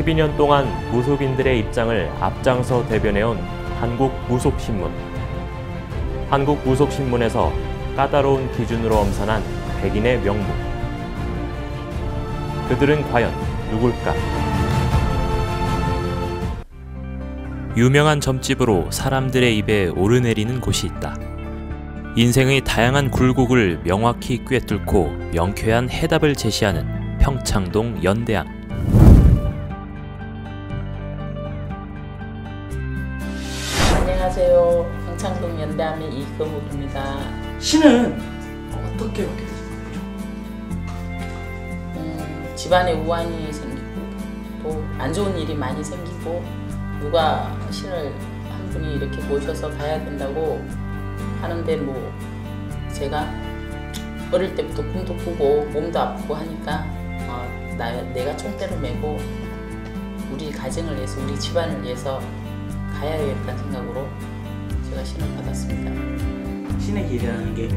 12년 동안 무속인들의 입장을 앞장서 대변해온 한국무속신문. 한국무속신문에서 까다로운 기준으로 엄선한 백인의 명부. 그들은 과연 누굴까? 유명한 점집으로 사람들의 입에 오르내리는 곳이 있다. 인생의 다양한 굴곡을 명확히 꿰뚫고 명쾌한 해답을 제시하는 평창동 연대암. 안녕하세요. 평창동 연대암의 이금욱입니다. 신은 어떻게 얻게 되신 거죠? 집안에 우환이 생기고 또 안 좋은 일이 많이 생기고 누가 신을 한 분이 이렇게 모셔서 가야 된다고 하는데 뭐 제가 어릴 때부터 꿈도 꾸고 몸도 아프고 하니까 내가 총대를 메고 우리 가정을 위해서 우리 집안을 위해서 가야겠다는 생각으로 제가 신을 받았습니다. 신의 길이라는 게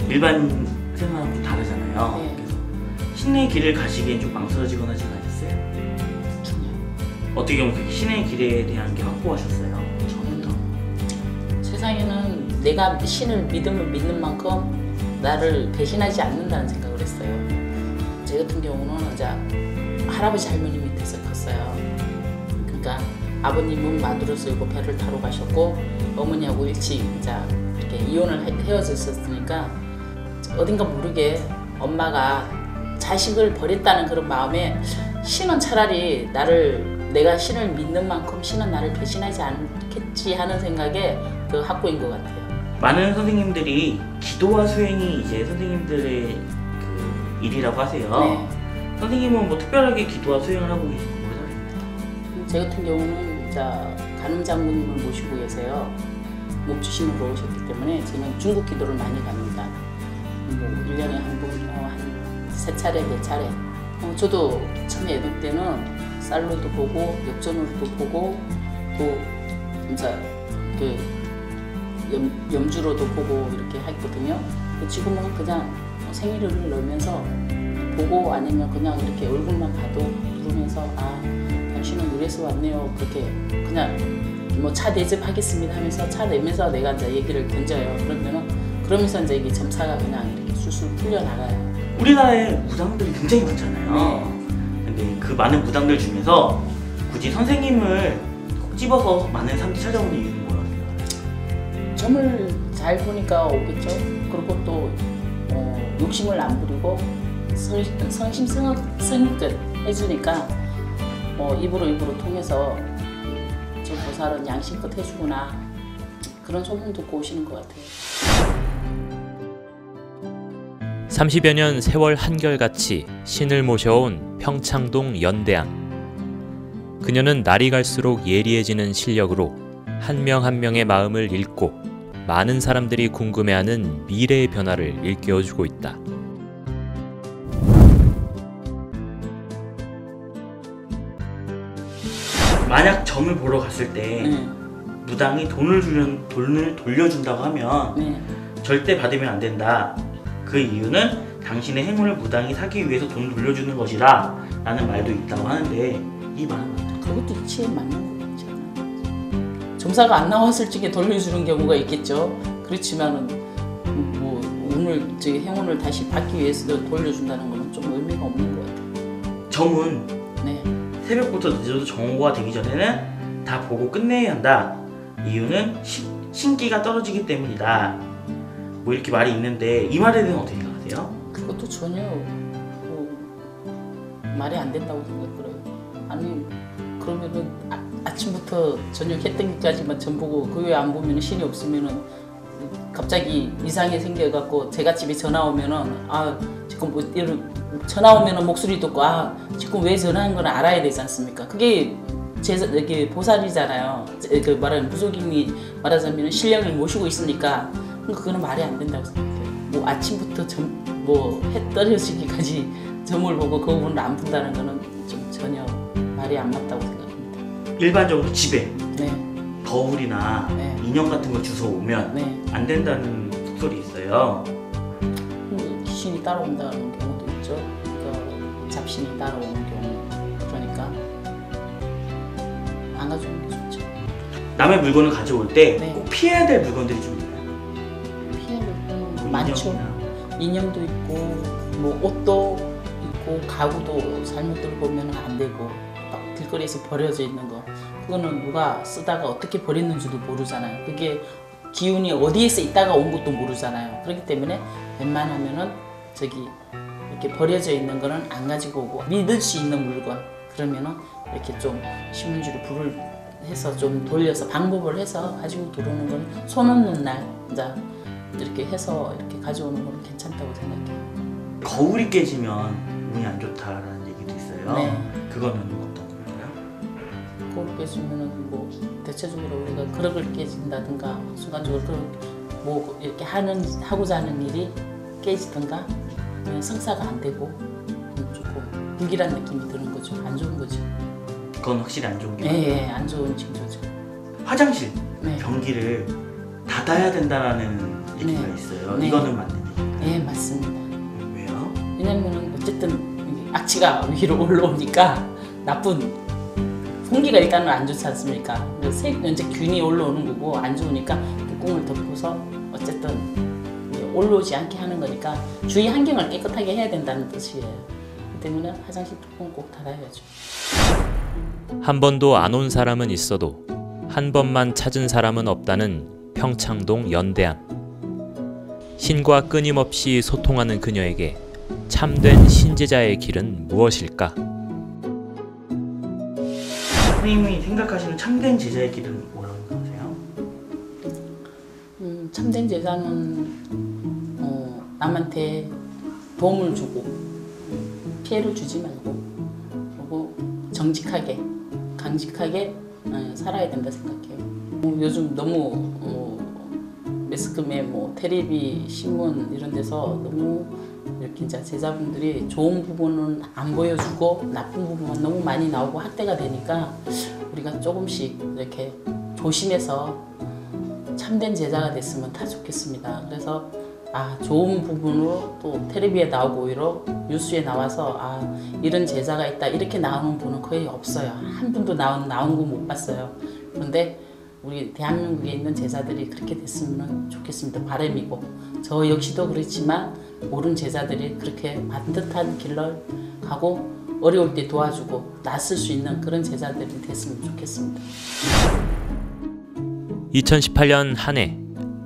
일반 생활하고 좀 다르잖아요. 네. 그래서 신의 길을 가시기엔 좀 망설여지거나 하지 않으셨어요? 전혀. 어떻게 보면 신의 길에 대한 게 확고하셨어요? 처음부터? 세상에는 내가 신을 믿는 만큼 나를 배신하지 않는다는 생각을 했어요. 제 같은 경우는 이제 할아버지 할머니 밑에서 컸어요. 그러니까 아버님은 마누라서 일곱 배를 타러 가셨고 어머니하고 일찍 이제 이렇게 이혼을 헤어졌었으니까 어딘가 모르게 엄마가 자식을 버렸다는 그런 마음에 신은 차라리 내가 신을 믿는 만큼 신은 나를 배신하지 않겠지 하는 생각에 그 확고인 것 같아요. 많은 선생님들이 기도와 수행이 이제 선생님들의 그 일이라고 하세요. 네. 선생님은 뭐 특별하게 기도와 수행을 하고 계신 건 모르겠습니다. 제 같은 경우는 이제 간음 장군님을 모시고 계세요. 목주신으로 오셨기 때문에 저는 중국 기도를 많이 갑니다. 뭐 1년에 한 번, 한 3차례, 4차례. 저도 처음에 애들 때는 쌀로도 보고 역전으로도 보고 또 이제 그 염주로도 보고 이렇게 했거든요. 지금은 그냥 생일을 넣으면서 보고 아니면 그냥 이렇게 얼굴만 봐도 누르면서 당신은 이래서 왔네요. 그렇게 그냥 뭐 차 대접하겠습니다 하면서 차 내면서 내가 이제 얘기를 던져요. 그러면서 이제 이게 점사가 그냥 이렇게 술술 풀려 나가요. 우리나라에 무당들이 굉장히 많잖아요. 네. 근데 그 많은 무당들 중에서 굳이 선생님을 콕 집어서 많은 사람들이 찾아오는 이유는 뭐라고요? 점을 잘 보니까 오겠죠. 그리고 또 욕심을 안 부리고 성심성의껏 해주니까 입으로 통해서 저 보살은 양심껏 해주구나 그런 소문 듣고 오시는 것 같아요. 30여 년 세월 한결같이 신을 모셔온 평창동 연대암. 그녀는 날이 갈수록 예리해지는 실력으로 한 명 한 명의 마음을 읽고 많은 사람들이 궁금해하는 미래의 변화를 일깨워주고 있다. 만약 점을 보러 갔을 때 무당이 돈을 돌려준다고 하면 절대 받으면 안 된다. 그 이유는 당신의 행운을 무당이 사기 위해서 돈을 돌려주는 것이다 라는 말도 있다고 하는데 이 말은 맞나요? 그것도 이치에 맞는 거 같잖아요. 점사가 안 나왔을 적에 돌려주는 경우가 있겠죠. 그렇지만은 뭐 행운을 다시 받기 위해서 돌려준다는 거는 좀 의미가 없는 것 같아요. 점은 네. 새벽부터 늦어도 정오가 되기 전에는 다 보고 끝내야 한다. 이유는 신기가 떨어지기 때문이다. 뭐 이렇게 말이 있는데 이 말에 대해서 어떻게 생각하세요? 그것도 전혀 말이 안 된다고 생각해요. 아니 그러면은 아침부터 저녁 해 뜨기까지만 점 보고 그 외에 안 보면 신이 없으면은 갑자기 이상이 생겨갖고 제가 집에 전화 오면은 지금 뭐 전화 오면은 목소리 듣고 지금 왜 전화한 건 알아야 되지 않습니까? 그게 이게 보살이잖아요. 그 말하는 무속인이 말하자면 신령을 모시고 있으니까 그거는 말이 안 된다고 생각해요. 뭐 아침부터 해 떨어지기까지 점을 보고 그 부분을 안 푼다는 거는 좀 전혀 말이 안 맞다고 생각합니다. 일반적으로 집에 네. 거울이나 인형 같은 거 주워 오면 안 된다는 속설이 있어요. 귀신이 따라온다는 경우도 있죠. 그러니까 잡신이 따라오는 경우. 그러니까 안 가져오는 게 좋죠. 남의 물건을 가져올 때 꼭 네. 피해야 될 물건들이 좀 있나요? 피해야 될 뭐 거는 많죠. 인형도 있고 뭐 옷도 있고 가구도 잘못들 보면 안 되고 막 길거리에서 버려져 있는 거 그거는 누가 쓰다가 어떻게 버렸는지도 모르잖아요. 그게 기운이 어디에서 있다가 온 것도 모르잖아요. 그렇기 때문에 웬만하면은 저기 이렇게 버려져 있는 거는 안 가지고 오고 믿을 수 있는 물건 그러면은 이렇게 좀 신문지로 불을 해서 좀 돌려서 방법을 해서 가지고 들어오는 건 손 없는 날 이제 이렇게 해서 이렇게 가져오는 건 괜찮다고 생각해요. 거울이 깨지면 운이 안 좋다라는 얘기도 있어요. 네. 그거는 어떤 거예요? 거울 깨지면은 뭐 대체적으로 우리가 그릇을 깨진다든가 순간적으로 뭐 이렇게 하고자 하는 일이 깨지든가 성사가 안 되고 조금 불길한 느낌이 드는 거죠. 안 좋은 거죠. 그건 확실히 안 좋은 게. 네, 안 좋은 징조죠. 화장실 네. 변기를 닫아야 된다라는 얘기가 네. 있어요. 네. 이거는 맞는 얘기인가요? 네, 맞습니다. 왜요? 왜냐면은 어쨌든 악취가 위로 올라오니까 나쁜 공기가 일단은 안 좋지 않습니까? 이제 균이 올라오는 거고 안 좋으니까 뚜껑을 덮어서 어쨌든 올라오지 않게 하는 거니까 주위 환경을 깨끗하게 해야 된다는 뜻이에요. 그 때문에 화장실 뚜껑 꼭 닫아야죠. 한 번도 안 온 사람은 있어도 한 번만 찾은 사람은 없다는 평창동 연대암. 신과 끊임없이 소통하는 그녀에게 참된 신제자의 길은 무엇일까? 선생님이 생각하시는 참된 제자의 길은 뭐라고 생각하세요? 참된 제자는 남한테 도움을 주고 피해를 주지 말고 그리고 정직하게 강직하게 살아야 된다 생각해요. 요즘 너무 매스컴에 뭐 텔레비 신문 이런 데서 너무 이렇게 이제 제자분들이 좋은 부분은 안 보여주고 나쁜 부분만 너무 많이 나오고 학대가 되니까 우리가 조금씩 이렇게 조심해서 참된 제자가 됐으면 다 좋겠습니다. 그래서 좋은 부분으로 또 텔레비에 나오고 오히려 뉴스에 나와서 이런 제자가 있다 이렇게 나오는 분은 거의 없어요. 한 분도 나온 거 못 봤어요. 그런데 우리 대한민국에 있는 제자들이 그렇게 됐으면 좋겠습니다. 바람이고 저 역시도 그렇지만 옳은 제자들이 그렇게 반듯한 길을 가고 어려울 때 도와주고 낯설 수 있는 그런 제자들이 됐으면 좋겠습니다. 2018년 한 해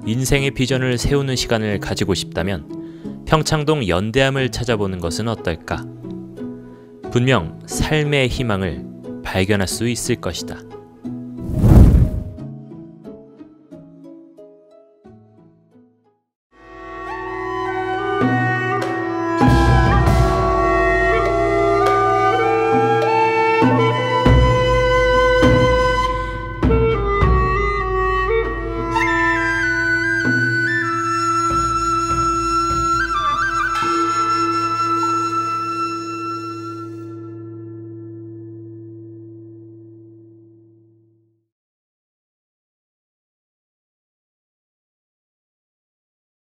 인생의 비전을 세우는 시간을 가지고 싶다면 평창동 연대암을 찾아보는 것은 어떨까? 분명 삶의 희망을 발견할 수 있을 것이다.